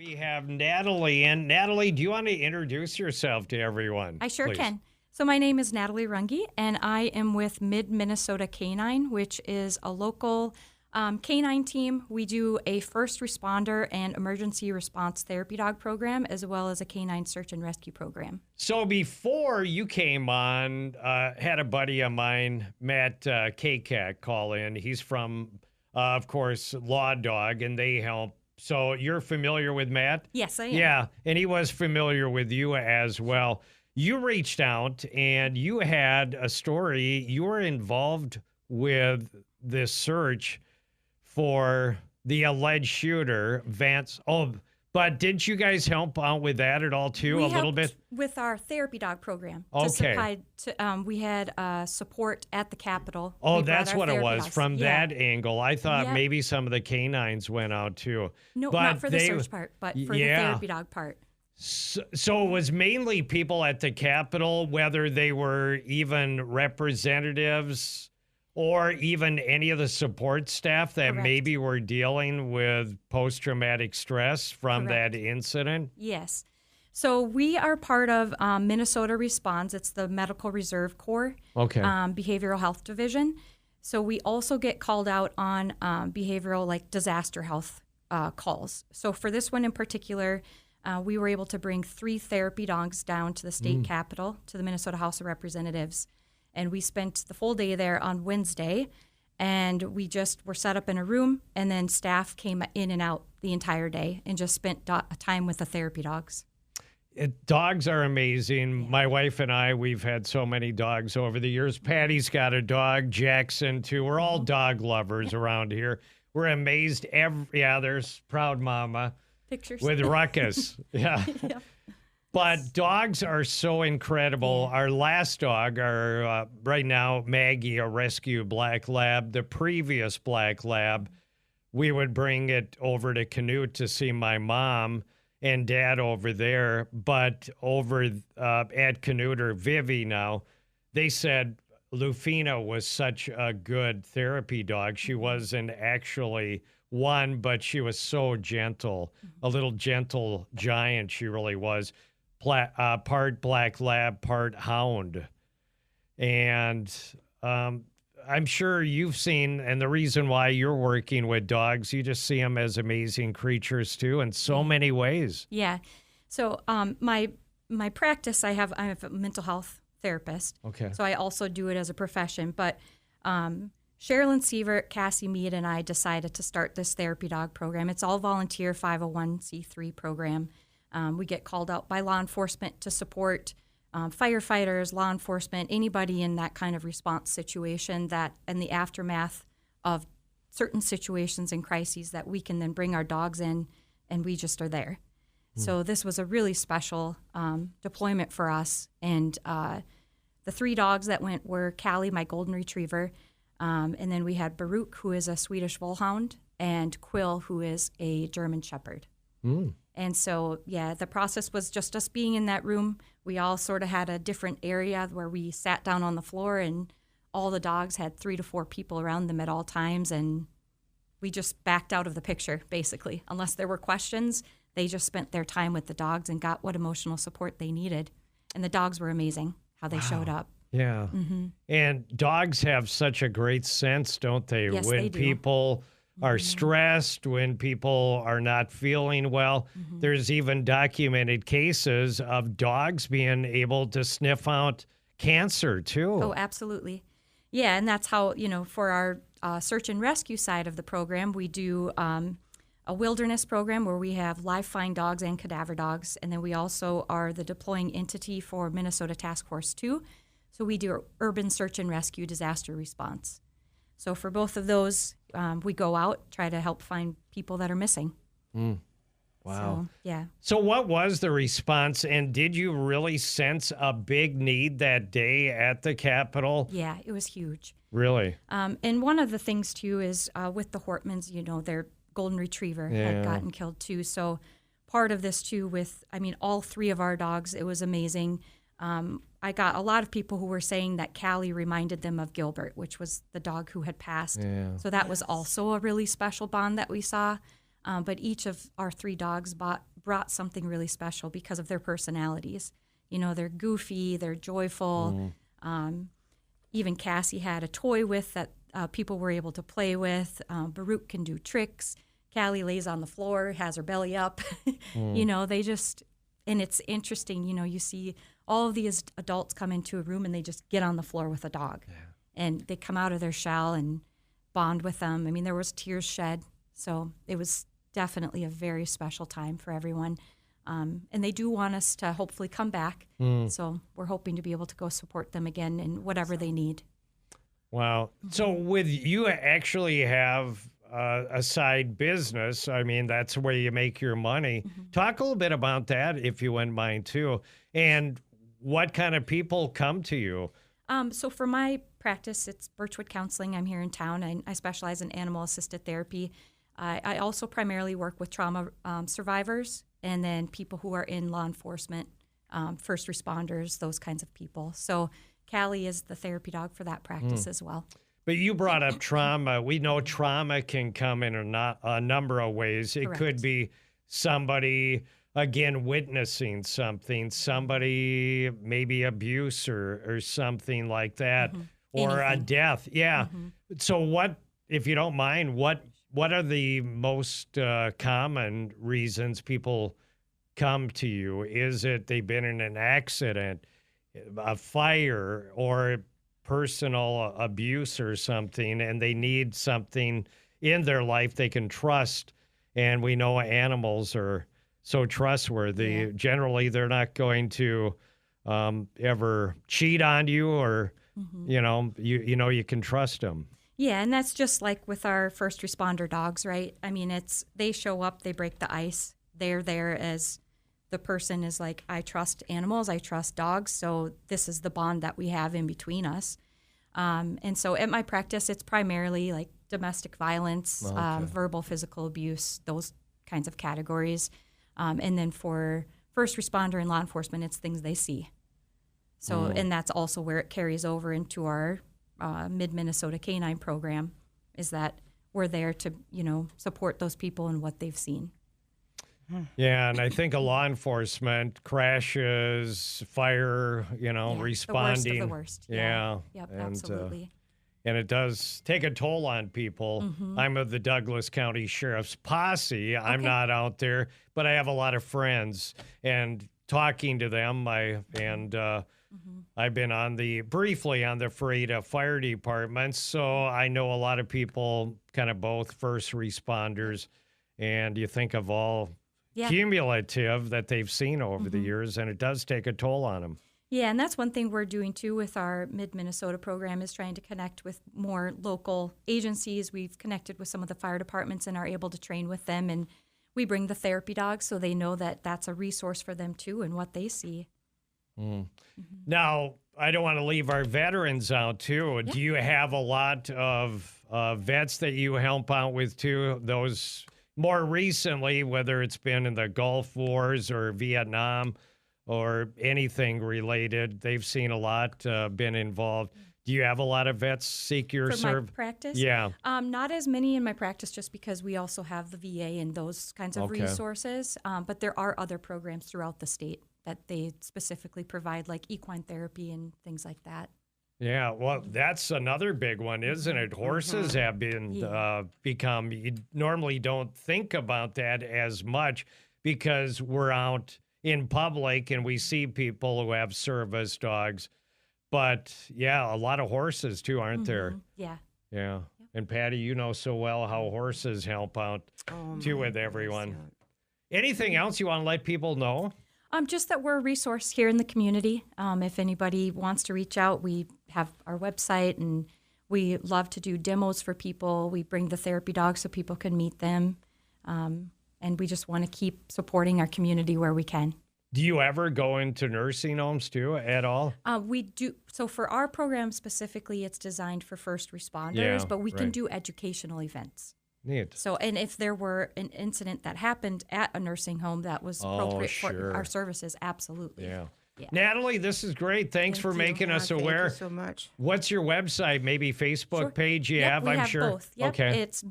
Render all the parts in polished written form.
We have Natalie in. Natalie, do you want to introduce yourself to everyone? I sure please? can. So my name is Natalie Runge, and I am with Mid-Minnesota K-9, which is a local K-9 team. We do a first responder and emergency response therapy dog program, as well as a K-9 search and rescue program. So before you came on, had a buddy of mine, Matt K-Cat, call in. He's from, of course, Law Dog, and they help. So you're familiar with Matt? Yes, I am. Yeah, and he was familiar with you as well. You reached out and you had a story. You were involved with this search for the alleged shooter, Vance. Oh, but didn't you guys help out with that at all too? We a little bit with our therapy dog program. Okay. We had support at the Capitol. Oh, that's what it was dogs. from that angle. I thought Yep. maybe some of the canines went out too. No, but not for the search part, but for the therapy dog part. So it was mainly people at the Capitol, whether they were even representatives or even any of the support staff that Correct. maybe were dealing with post-traumatic stress from Correct. that incident? Yes. So we are part of Minnesota Responds. It's the Medical Reserve Corps Behavioral Health Division. So we also get called out on behavioral, like disaster health calls. So for this one in particular, we were able to bring 3 therapy dogs down to the state capitol, to the Minnesota House of Representatives. And we spent the full day there on Wednesday, and we just were set up in a room, and then staff came in and out the entire day and just spent time with the therapy dogs. Dogs are amazing. Yeah. My wife and I, we've had so many dogs over the years. Patty's got a dog, Jackson too. We're all dog lovers around here. We're amazed. There's Proud Mama. Pictures. With Ruckus. Yeah. Yep. But dogs are so incredible. Yeah. Our last dog, right now, Maggie, a rescue black lab. The previous black lab, we would bring it over to Canute to see my mom and dad over there. But over at Canute, or Vivi now, they said Lufina was such a good therapy dog. She wasn't actually one, but she was so gentle, a little gentle giant she really was. Part black lab, part hound. And I'm sure you've seen, and the reason why you're working with dogs, you just see them as amazing creatures too in so many ways. Yeah. So my practice, I'm a mental health therapist. Okay. So I also do it as a profession. But Sherilyn Sievert, Cassie Mead, and I decided to start this therapy dog program. It's all volunteer 501c3 program. We get called out by law enforcement to support firefighters, law enforcement, anybody in that kind of response situation that in the aftermath of certain situations and crises that we can then bring our dogs in and we just are there. So this was a really special deployment for us. And the 3 dogs that went were Callie, my golden retriever, and then we had Baruch, who is a Swedish Wolfhound, and Quill, who is a German Shepherd. And so, the process was just us being in that room. We all sort of had a different area where we sat down on the floor, and all the dogs had 3 to 4 people around them at all times, and we just backed out of the picture, basically. Unless there were questions, they just spent their time with the dogs and got what emotional support they needed. And the dogs were amazing, how they showed up. Yeah. And dogs have such a great sense, don't they? Yes, when they do. people are stressed, when people are not feeling well. There's even documented cases of dogs being able to sniff out cancer, too. Oh, absolutely. Yeah, and that's how, for our search and rescue side of the program, we do a wilderness program where we have live find dogs and cadaver dogs. And then we also are the deploying entity for Minnesota Task Force 2. So we do urban search and rescue disaster response. So for both of those, we go out, try to help find people that are missing. Wow. So, yeah. So what was the response, and did you really sense a big need that day at the Capitol? Yeah, it was huge. Really? And one of the things, too, is with the Hortmans, their golden retriever had gotten killed, too. So part of this, too, all 3 of our dogs, it was amazing. I got a lot of people who were saying that Callie reminded them of Gilbert, which was the dog who had passed. Yeah. So that was also a really special bond that we saw. But each of our 3 dogs brought something really special because of their personalities. You know, they're goofy, they're joyful. Even Cassie had a toy with that people were able to play with. Baruch can do tricks. Callie lays on the floor, has her belly up. You know, they just, and it's interesting, you know, you see all of these adults come into a room and they just get on the floor with a dog. Yeah. And they come out of their shell and bond with them. I mean, there was tears shed. So it was definitely a very special time for everyone. And they do want us to hopefully come back. So we're hoping to be able to go support them again in whatever they need. Wow. So with you actually have a side business. I mean, that's where you make your money. Talk a little bit about that, if you wouldn't mind, too. And what kind of people come to you? So for my practice, it's Birchwood Counseling. I'm here in town. I specialize in animal-assisted therapy. I also primarily work with trauma survivors and then people who are in law enforcement, first responders, those kinds of people. So Callie is the therapy dog for that practice as well. But you brought up trauma. We know trauma can come in a number of ways. It could be somebody, again, witnessing something, somebody maybe abuse or something like that, or a death. Yeah. So what, if you don't mind, what are the most common reasons people come to you? Is it they've been in an accident, a fire, or personal abuse or something, and they need something in their life they can trust? And we know animals are so trustworthy. Yeah. Generally, they're not going to ever cheat on you, or you know you can trust them. Yeah, and that's just like with our first responder dogs, right? I mean, they show up, they break the ice. They're there as the person is like, I trust animals, I trust dogs, so this is the bond that we have in between us. And so at my practice, it's primarily like domestic violence, verbal, physical abuse, those kinds of categories. And then for first responder and law enforcement, it's things they see. So, and that's also where it carries over into our Mid-Minnesota K-9 program, is that we're there to, support those people and what they've seen. Yeah, and I think a law enforcement, crashes, fire, responding. The worst of the worst. Yeah. Yep, absolutely. And it does take a toll on people. I'm of the Douglas County Sheriff's Posse. I'm not out there, but I have a lot of friends. And talking to them, I've been briefly on the Freda Fire Department, so I know a lot of people, kind of both first responders, and you think of all cumulative that they've seen over the years, and it does take a toll on them. Yeah, and that's one thing we're doing too with our Mid-Minnesota program, is trying to connect with more local agencies. We've connected with some of the fire departments and are able to train with them, and we bring the therapy dogs so they know that that's a resource for them too and what they see. Now, I don't want to leave our veterans out too. Do you have a lot of vets that you help out with too? Those more recently, whether it's been in the Gulf Wars or Vietnam or anything related, they've seen a lot, been involved. Do you have a lot of vets seek your service? For my practice? Yeah. Not as many in my practice, just because we also have the VA and those kinds of resources. But there are other programs throughout the state that they specifically provide, like equine therapy and things like that. Yeah, well, that's another big one, isn't it? Horses have been become, you normally don't think about that as much because we're out in public and we see people who have service dogs. But, yeah, a lot of horses, too, aren't there? Yeah. Yeah. Yep. And, Patty, you know so well how horses help out, too, with everyone. Anything else you want to let people know? Just that we're a resource here in the community. If anybody wants to reach out, we have our website, and we love to do demos for people. We bring the therapy dogs so people can meet them. And we just want to keep supporting our community where we can. Do you ever go into nursing homes, too, at all? We do. So for our program specifically, it's designed for first responders, but we can do educational events. Neat. So, and if there were an incident that happened at a nursing home that was appropriate for our services, absolutely. Yeah. Natalie, this is great. Thanks for making us aware. Thank you so much. What's your website? Maybe Facebook page you have, we I'm have sure. Both. Yep. Okay. It's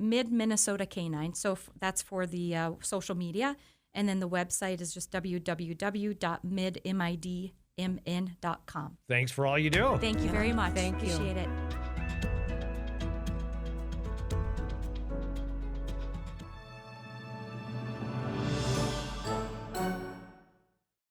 Mid Minnesota K-9. So that's for the social media. And then the website is just www.midmidmn.com. Thanks for all you do. Thank you very much. Thank you. Appreciate it.